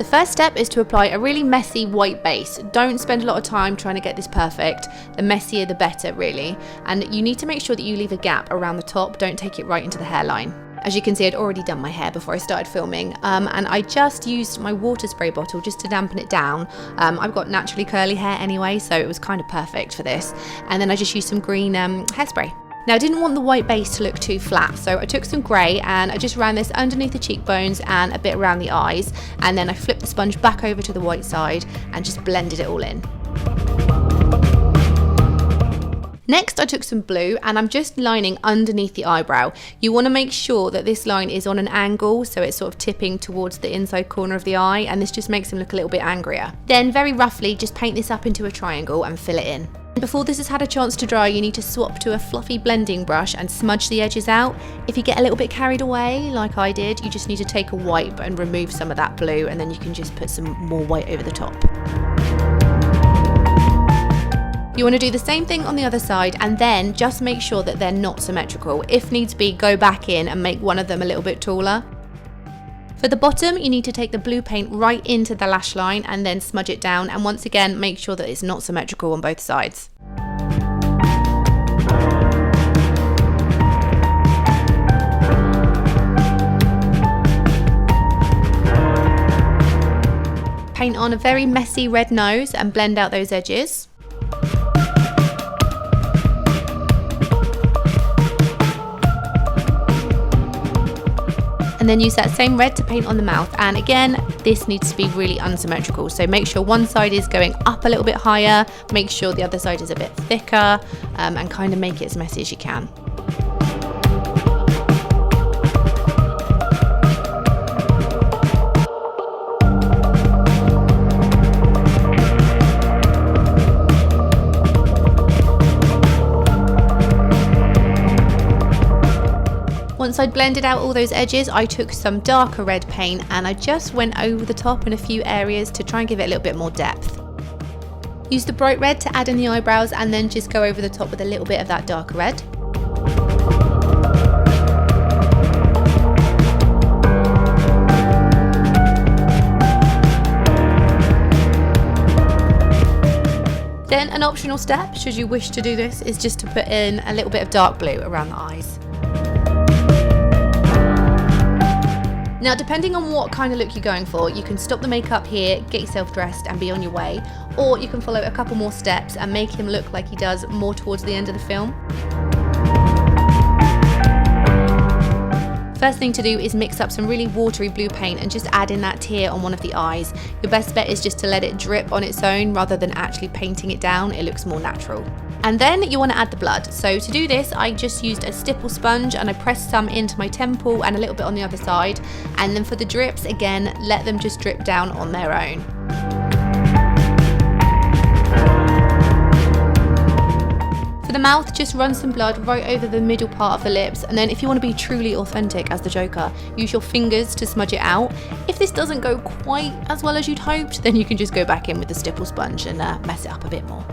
The first step is to apply a really messy white base. Don't spend a lot of time trying to get this perfect. The messier the better, really. And you need to make sure that you leave a gap around the top. Don't take it right into the hairline. As you can see, I'd already done my hair before I started filming, and I just used my water spray bottle just to dampen it down. I've got naturally curly hair anyway, so it was kind of perfect for this. And then I just used some green hairspray. Now I didn't want the white base to look too flat, so I took some grey and I just ran this underneath the cheekbones and a bit around the eyes, and then I flipped the sponge back over to the white side and just blended it all in. Next I took some blue and I'm just lining underneath the eyebrow. You want to make sure that this line is on an angle, so it's sort of tipping towards the inside corner of the eye, and this just makes him look a little bit angrier. Then very roughly just paint this up into a triangle and fill it in. Before this has had a chance to dry, you need to swap to a fluffy blending brush and smudge the edges out. If you get a little bit carried away, like I did, you just need to take a wipe and remove some of that blue, and then you can just put some more white over the top. You want to do the same thing on the other side, and then just make sure that they're not symmetrical. If needs be, go back in and make one of them a little bit taller. For the bottom, you need to take the blue paint right into the lash line and then smudge it down, and once again make sure that it's not symmetrical on both sides. Paint on a very messy red nose and blend out those edges. And then use that same red to paint on the mouth, and again this needs to be really unsymmetrical, so make sure one side is going up a little bit higher, make sure the other side is a bit thicker, and kind of make it as messy as you can. Once I'd blended out all those edges, I took some darker red paint and I just went over the top in a few areas to try and give it a little bit more depth. Use the bright red to add in the eyebrows and then just go over the top with a little bit of that darker red. Then an optional step, should you wish to do this, is just to put in a little bit of dark blue around the eyes. Now, depending on what kind of look you're going for, you can stop the makeup here, get yourself dressed and be on your way, or you can follow a couple more steps and make him look like he does more towards the end of the film. First thing to do is mix up some really watery blue paint and just add in that tear on one of the eyes. Your best bet is just to let it drip on its own rather than actually painting it down. It looks more natural. And then you want to add the blood. So to do this, I just used a stipple sponge and I pressed some into my temple and a little bit on the other side. And then for the drips, again, let them just drip down on their own. For the mouth, just run some blood right over the middle part of the lips, and then if you want to be truly authentic as the Joker, use your fingers to smudge it out. If this doesn't go quite as well as you'd hoped, then you can just go back in with the stipple sponge and mess it up a bit more.